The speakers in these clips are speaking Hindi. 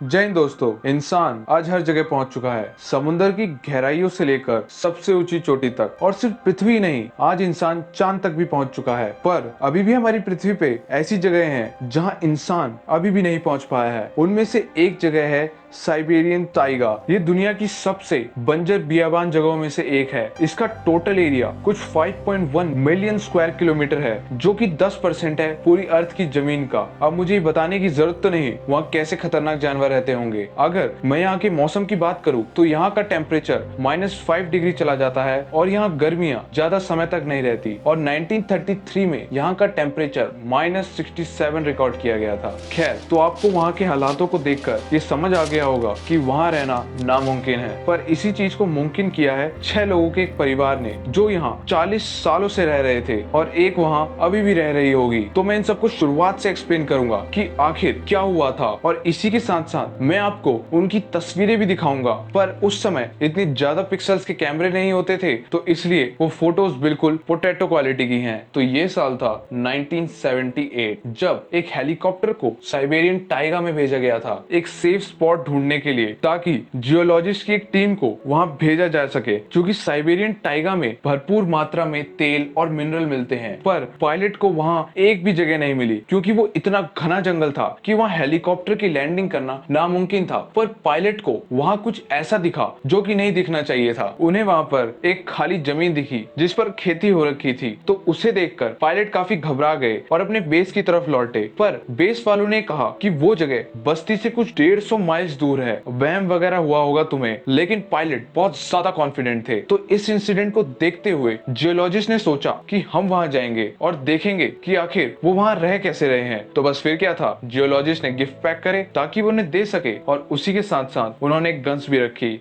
जय हिंद दोस्तों। इंसान आज हर जगह पहुंच चुका है, समुद्र की गहराइयों से लेकर सबसे ऊंची चोटी तक। और सिर्फ पृथ्वी नहीं, आज इंसान चांद तक भी पहुंच चुका है। पर अभी भी हमारी पृथ्वी पे ऐसी जगह हैं जहां इंसान अभी भी नहीं पहुंच पाया है। उनमें से एक जगह है साइबेरियन ताइगा। ये दुनिया की सबसे बंजर बियाबान जगहों में से एक है। इसका टोटल एरिया कुछ 5.1 मिलियन स्क्वायर किलोमीटर है, जो कि 10% है पूरी अर्थ की जमीन का। अब मुझे ये बताने की जरूरत तो नहीं वहाँ कैसे खतरनाक जानवर रहते होंगे। अगर मैं यहाँ के मौसम की बात करूँ तो यहाँ का टेम्परेचर -5 डिग्री चला जाता है और यहाँ गर्मियाँ ज्यादा समय तक नहीं रहती। और 1933 में यहाँ का टेम्परेचर -67 रिकॉर्ड किया गया था। खैर, तो आपको वहाँ के हालातों को देखकर ये समझ आ गया होगा कि वहाँ रहना नामुमकिन है। पर इसी चीज को मुमकिन किया है 6 लोगों के एक परिवार ने, जो यहाँ 40 सालों से रह रहे थे और एक वहाँ अभी भी रह रही होगी। तो मैं इन सबको शुरुआत से एक्सप्लेन करूंगा कि आखिर क्या हुआ था, और इसी के साथ साथ मैं आपको उनकी तस्वीरें भी दिखाऊंगा। पर उस समय इतनी ज्यादा पिक्सल्स के कैमरे नहीं होते थे, तो इसलिए वो फोटोज बिल्कुल पोटैटो क्वालिटी की हैं। तो ये साल था 1978, जब एक हेलीकॉप्टर को साइबेरियन टाइगा में भेजा गया था एक सेफ स्पॉट ढूंढने के लिए, ताकि जियोलॉजिस्ट की एक टीम को वहां भेजा जा सके, क्योंकि साइबेरियन टाइगा में भरपूर मात्रा में तेल और मिनरल मिलते हैं। पर पायलट को वहां एक भी जगह नहीं मिली, क्योंकि वो इतना घना जंगल था कि वहां हेलीकॉप्टर की लैंडिंग करना नामुमकिन था। पर पायलट को वहां कुछ ऐसा दिखा जो कि नहीं दिखना चाहिए था। उन्हें वहां पर एक खाली जमीन दिखी जिस पर खेती हो रखी थी। तो उसे देखकर पायलट काफी घबरा गए और अपने बेस की तरफ लौटे। पर बेस वालों ने कहा कि वो जगह बस्ती से कुछ 150 माइल्स दूर है, वहम वगैरह हुआ होगा तुम्हें। लेकिन पायलट बहुत ज्यादा कॉन्फिडेंट थे। तो इस इंसिडेंट को देखते हुए जियोलॉजिस्ट ने सोचा कि हम वहां जाएंगे और देखेंगे कि आखिर वो वहां रह कैसे रहे हैं। तो बस फिर क्या था, जियोलॉजिस्ट ने गिफ्ट पैक करे ताकि वो उन्हें दे सके, और उसी के साथ साथ उन्होंने गन्स भी रखी,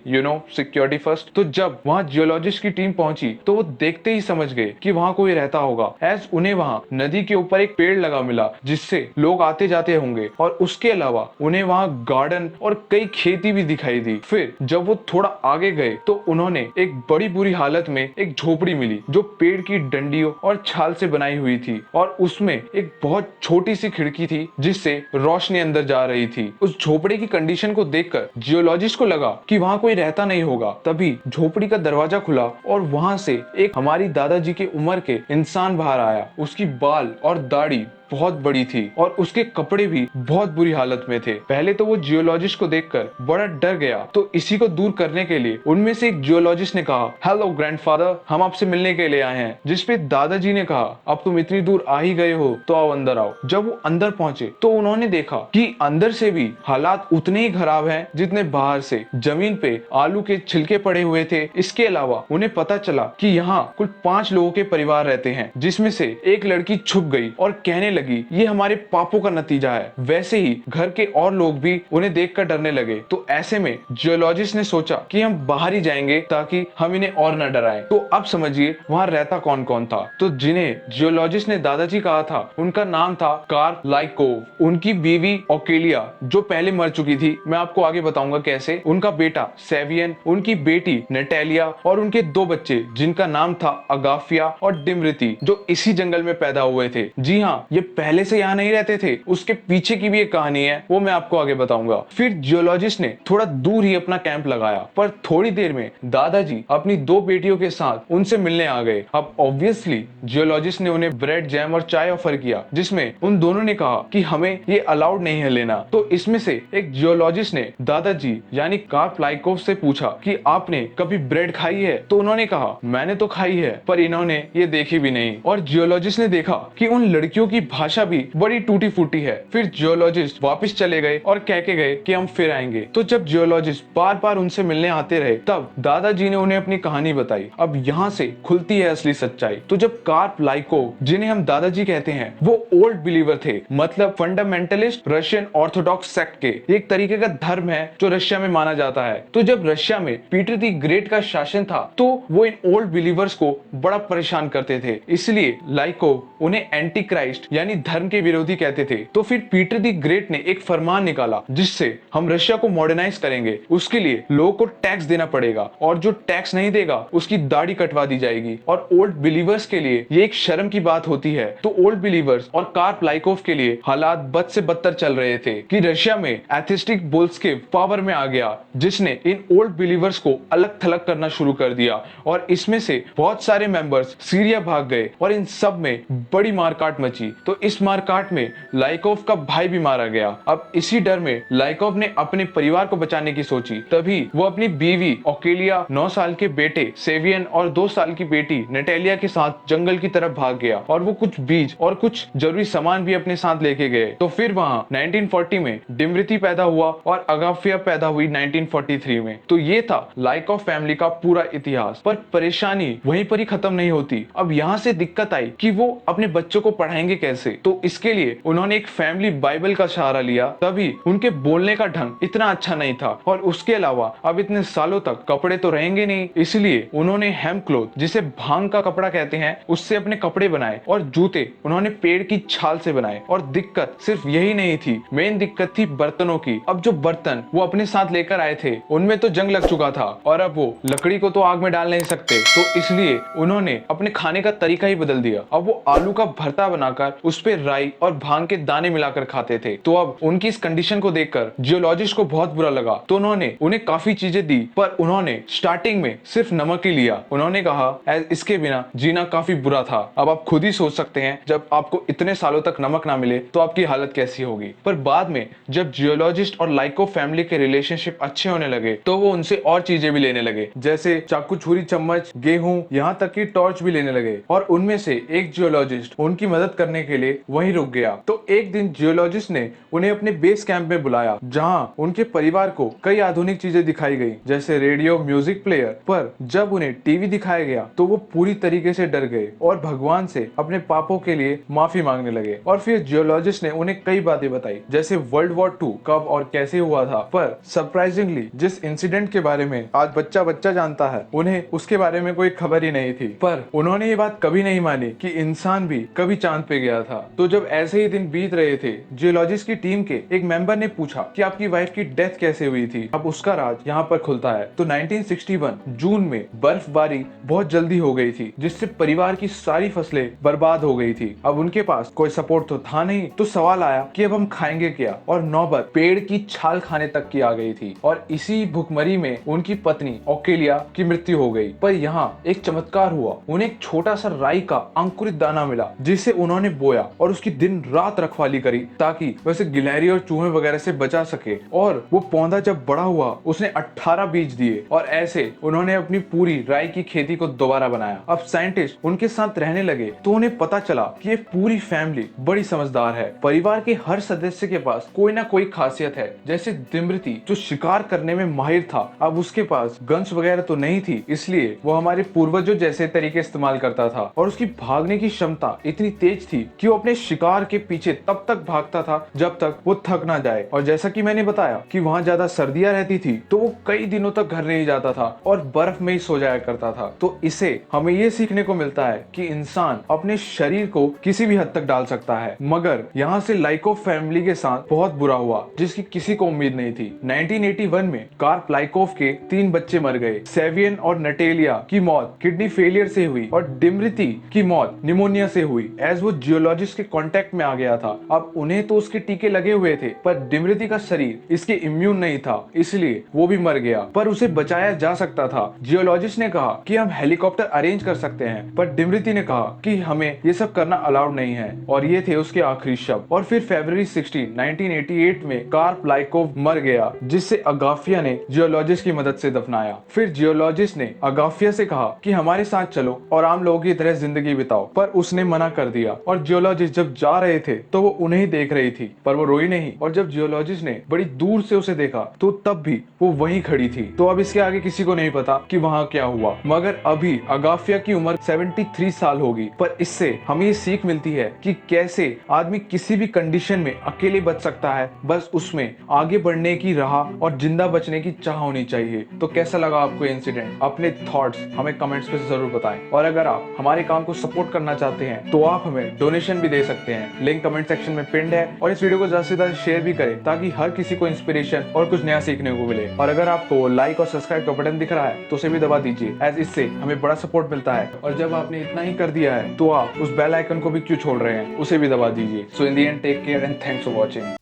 सिक्योरिटी फर्स्ट। तो जब वहां जियोलॉजिस्ट की टीम पहुंची तो वो देखते ही समझ गए कि वहां कोई रहता होगा, एज उन्हें वहां नदी के ऊपर एक पेड़ लगा मिला जिससे लोग आते जाते होंगे। और उसके अलावा उन्हें वहां गार्डन और कई खेती भी दिखाई दी। फिर जब वो थोड़ा आगे गए तो उन्होंने एक बड़ी बुरी हालत में एक झोपड़ी मिली, जो पेड़ की डंडियों और छाल से बनाई हुई थी, और उसमें एक बहुत छोटी सी खिड़की थी जिससे रोशनी अंदर जा रही थी। उस झोपड़ी की कंडीशन को देखकर जियोलॉजिस्ट को लगा कि वहां कोई रहता नहीं होगा। तभी झोपड़ी का दरवाजा खुला और वहां से एक हमारी दादाजी की उम्र के इंसान बाहर आया। उसकी बाल और दाढ़ी बहुत बड़ी थी और उसके कपड़े भी बहुत बुरी हालत में थे। पहले तो वो जियोलॉजिस्ट को देखकर बड़ा डर गया। तो इसी को दूर करने के लिए उनमें से एक जियोलॉजिस्ट ने कहा, हेलो ग्रैंडफादर, हम आपसे मिलने के लिए आए हैं। जिसपे दादाजी ने कहा, अब तुम इतनी दूर आ ही गए हो तो आओ अंदर आओ। जब वो अंदर पहुंचे तो उन्होंने देखा कि अंदर से भी हालात उतने ही खराब हैं जितने बाहर से। जमीन पे आलू के छिलके पड़े हुए थे। इसके अलावा उन्हें पता चला कि यहाँ कुल 5 लोगों के परिवार रहते हैं, जिसमें से एक लड़की छुप गई और कहने लगी, ये हमारे पापों का नतीजा है। वैसे ही घर के और लोग भी उन्हें देखकर डरने लगे। तो ऐसे में जियोलॉजिस्ट ने सोचा कि हम बाहर ही जाएंगे ताकि हम इन्हें और न डराएं। तो अब समझिए वहां रहता कौन कौन था। तो जिन्हें जियोलॉजिस्ट ने दादाजी कहा था, उनका नाम था कार्ल लाइकोव, उनकी बीवी ओकेलिया जो पहले मर चुकी थी, मैं आपको आगे बताऊंगा कैसे, उनका बेटा सेवियन, उनकी बेटी नेटेलिया और उनके 2 बच्चे जिनका नाम था अगाफिया और डिमरिती, जो इसी जंगल में पैदा हुए थे। जी हाँ, ये पहले से यहाँ नहीं रहते थे। उसके पीछे की भी एक कहानी है, वो मैं आपको आगे बताऊंगा। फिर जियोलॉजिस्ट ने थोड़ा दूर ही अपना कैंप लगाया। पर थोड़ी देर में दादाजी अपनी 2 बेटियों के साथ उनसे मिलने आ गए। अब ऑब्वियसली जियोलॉजिस्ट ने उन्हें ब्रेड, जैम और चाय ऑफर किया, जिसमें उन दोनों ने कहा कि हमें ये अलाउड नहीं है लेना। तो इसमें से एक जियोलॉजिस्ट ने दादाजी यानी कार्ल लाइकोव से पूछा कि आपने कभी ब्रेड खाई है? तो उन्होंने कहा, मैंने तो खाई है, पर इन्होंने ये देखी भी नहीं। और जियोलॉजिस्ट ने देखा कि उन लड़कियों की भाषा भी बड़ी टूटी फूटी है। फिर जियोलॉजिस्ट वापस चले गए और कह के गए कि हम फिर आएंगे। तो जब जियोलॉजिस्ट बार बार उनसे मिलने आते रहे, तब दादाजी ने उन्हें अपनी कहानी बताई। अब यहाँ से खुलती है असली सच्चाई। तो जब कार्ल लाइकोव, जिन्हें हम दादाजी कहते हैं, वो ओल्ड बिलीवर थे, मतलब फंडामेंटलिस्ट रशियन ऑर्थोडॉक्स सेक्ट के, एक तरीके का धर्म है जो रशिया में माना जाता है। तो जब रशिया में पीटर द ग्रेट का शासन था, तो वो इन ओल्ड बिलीवर्स को बड़ा परेशान करते थे। इसलिए लाइकोव उन्हें एंटी क्राइस्ट यानी धर्म के विरोधी कहते थे। तो फिर पीटर द ग्रेट ने एक फरमान निकाला जिससे हम रशिया को मॉडर्नाइज करेंगे। उसके लिए लोगों को टैक्स देना पड़ेगा और जो टैक्स नहीं देगा उसकी दाढ़ी कटवा दी जाएगी। और ओल्ड बिलीवर्स के लिए ये एक शर्म की बात होती है। तो ओल्ड बिलीवर्स और कार्प लाइकोव के लिए हालात बद से बदतर चल रहे थे कि रशिया में एथिस्टिक बोल्स्केव पावर में आ गया, जिसने इन ओल्ड बिलीवर्स को अलग थलग करना शुरू कर दिया और इसमें से बहुत सारे मेंबर्स सीरिया भाग गए और इन सब में बड़ी मारकाट मची। तो इस मारकाट में लाइकोव का भाई भी मारा गया। अब इसी डर में लाइकोव ने अपने परिवार को बचाने की सोची। तभी वो अपनी बीवी ओकेलिया, 9 साल के बेटे सेवियन और 2 साल की बेटी नटेलिया के साथ जंगल की तरफ भाग गया और वो कुछ बीज और कुछ जरूरी सामान भी अपने साथ लेके गए। तो फिर वहां 1940 में डिमृति पैदा हुआ और अगाफिया पैदा हुई 1943 में। तो ये था लाइकोव फैमिली का पूरा इतिहास। पर परेशानी वहीं पर ही खत्म नहीं होती। अब यहाँ से दिक्कत आई कि वो अपने बच्चों को पढ़ाएंगे कैसे। तो इसके लिए उन्होंने एक फैमिली बाइबल का सहारा लिया। तभी उनके बोलने का ढंग इतना अच्छा नहीं था और उसके अलावा अब इतने सालों तक कपड़े तो रहेंगे नहीं, इसलिए उन्होंने हेम्प क्लोथ, जिसे भांग का कपड़ा कहते हैं, उससे अपने कपड़े बनाए और जूते उन्होंने पेड़ की छाल से बनाए। और दिक्कत सिर्फ यही नहीं थी, मेन दिक्कत थी बर्तनों की। अब जो बर्तन वो अपने साथ लेकर आए थे उनमें तो जंग लग चुका था और अब वो लकड़ी को तो आग में डाल नहीं सकते। तो इसलिए उन्होंने अपने खाने का तरीका ही बदल दिया। अब वो आलू का भरता बनाकर उस पे राई और भांग के दाने मिलाकर खाते थे। तो अब उनकी इस कंडीशन को देखकर जियोलॉजिस्ट को बहुत बुरा लगा। तो उन्होंने उन्हें काफी चीजें दी, पर उन्होंने स्टार्टिंग में सिर्फ नमक ही लिया। उन्होंने कहा इसके बिना जीना काफी बुरा था। अब आप खुद ही सोच सकते हैं, जब आपको इतने सालों तक नमक ना मिले तो आपकी हालत कैसी होगी। पर बाद में जब जियोलॉजिस्ट और लाइकोव फैमिली के रिलेशनशिप अच्छे होने लगे तो वो उनसे और चीजें भी लेने लगे, जैसे चाकू, छुरी, चम्मच, गेहूं, यहाँ तक कि टॉर्च भी लेने लगे। और उनमें से एक जियोलॉजिस्ट उनकी मदद करने के लिए वहीं रुक गया। तो एक दिन जियोलॉजिस्ट ने उन्हें अपने बेस कैंप में बुलाया, जहां उनके परिवार को कई आधुनिक चीजें दिखाई गई, जैसे रेडियो, म्यूजिक प्लेयर। पर जब उन्हें टीवी दिखाया गया तो वो पूरी तरीके से डर गए और भगवान से अपने पापों के लिए माफी मांगने लगे। और फिर जियोलॉजिस्ट ने उन्हें कई बातें बताई, जैसे वर्ल्ड वॉर 2 कब और कैसे हुआ था। पर सरप्राइजिंगली जिस इंसिडेंट के बारे में आज बच्चा बच्चा जानता है, उन्हें उसके बारे में कोई खबर ही नहीं थी। पर उन्होंने ये बात कभी नहीं मानी कि इंसान भी कभी चांद पे गया था। तो जब ऐसे ही दिन बीत रहे थे, जियोलॉजिस्ट की टीम के एक मेंबर ने पूछा कि आपकी वाइफ की डेथ कैसे हुई थी। अब उसका राज यहाँ पर खुलता है। तो 1961 जून में बर्फबारी बहुत जल्दी हो गई थी, जिससे परिवार की सारी फसलें बर्बाद हो गई थी। अब उनके पास कोई सपोर्ट तो था नहीं। तो सवाल आया कि अब हम खाएंगे क्या। और नौबत पेड़ की छाल खाने तक की आ गई थी। और इसी भुखमरी में उनकी पत्नी ओकेलिया की मृत्यु हो गई। पर यहाँ एक चमत्कार हुआ। उन्हें एक छोटा सा राई का अंकुरित दाना मिला, जिसे उन्होंने बोया और उसकी दिन रात रखवाली करी, ताकि वैसे गिलहरी और चूहे वगैरह से बचा सके। और वो पौधा जब बड़ा हुआ उसने 18 बीज दिए और ऐसे उन्होंने अपनी पूरी राई की खेती को दोबारा बनाया। अब साइंटिस्ट उनके साथ रहने लगे तो उन्हें पता चला कि ये पूरी फैमिली बड़ी समझदार है। परिवार के हर सदस्य के पास कोई ना कोई खासियत है। जैसे दिमृति जो शिकार करने में माहिर था, अब उसके पास गन्स वगैरह तो नहीं थी, इसलिए वो हमारे पूर्वजों जैसे तरीके इस्तेमाल करता था। और उसकी भागने की क्षमता इतनी तेज थी कि वो अपने शिकार के पीछे तब तक भागता था जब तक वो थक ना जाए। और जैसा कि मैंने बताया कि वहाँ ज्यादा सर्दियां रहती थी, तो वो कई दिनों तक घर नहीं जाता था और बर्फ में ही सो जाया करता था। तो इसे हमें ये सीखने को मिलता है कि इंसान अपने शरीर को किसी भी हद तक डाल सकता है। मगर यहाँ से लाइकोव फैमिली के साथ बहुत बुरा हुआ, जिसकी किसी को उम्मीद नहीं थी। 1981 में कार्प लाइकोव के 3 बच्चे मर गए। सेवियन और नटेलिया की मौत किडनी फेलियर से हुई और डिमृति की मौत निमोनिया से हुई। एज वो जियोलॉजिस्ट के कांटेक्ट में आ गया था। अब उन्हें तो उसके टीके लगे हुए थे, पर डिमृति का शरीर इसके इम्यून नहीं था, इसलिए वो भी मर गया। पर उसे बचाया जा सकता था। जियोलॉजिस्ट ने कहा कि हम हेलीकॉप्टर अरेंज कर सकते हैं, पर डिमृति ने कहा कि हमें ये सब करना अलाउड नहीं है। और ये थे उसके आखिरी शब्द। और फिर फरवरी 16, 1988 में कार्प लाइकोव मर गया, जिससे अगाफिया ने जियोलॉजिस्ट की मदद से दफनाया। फिर जियोलॉजिस्ट ने अगाफिया से कहा कि हमारे साथ चलो और आम लोगों की तरह जिंदगी बिताओ, पर उसने मना कर दिया। और जियोलॉजिस्ट जब जा रहे थे तो वो उन्हें ही देख रही थी, पर वो रोई नहीं। और जब जियोलॉजिस्ट ने बड़ी दूर से उसे देखा तो तब भी वो वहीं खड़ी थी। तो अब इसके आगे किसी को नहीं पता कि वहाँ क्या हुआ। मगर अभी अगाफिया की उम्र 73 साल होगी। पर इससे हमें ये सीख मिलती है कि कैसे आदमी किसी भी कंडीशन में अकेले बच सकता है, बस उसमें आगे बढ़ने की राह और जिंदा बचने की चाह होनी चाहिए। तो कैसा लगा आपको इंसिडेंट? अपने थॉट्स हमें कमेंट्स पे जरूर बताएं। और अगर आप हमारे काम को सपोर्ट करना चाहते हैं तो आप हमें डोनेशन सजेशन भी दे सकते हैं। लिंक कमेंट सेक्शन में पिन्ड है और इस वीडियो को ज्यादा से ज्यादा शेयर भी करें ताकि हर किसी को इंस्पिरेशन और कुछ नया सीखने को मिले। और अगर आपको लाइक और सब्सक्राइब का बटन दिख रहा है तो उसे भी दबा दीजिए, एज इससे हमें बड़ा सपोर्ट मिलता है। और जब आपने इतना ही कर दिया है तो आप उस बेल आइकन को भी क्यों छोड़ रहे हैं, उसे भी दबा दीजिए। So in the end take care and thanks for watching.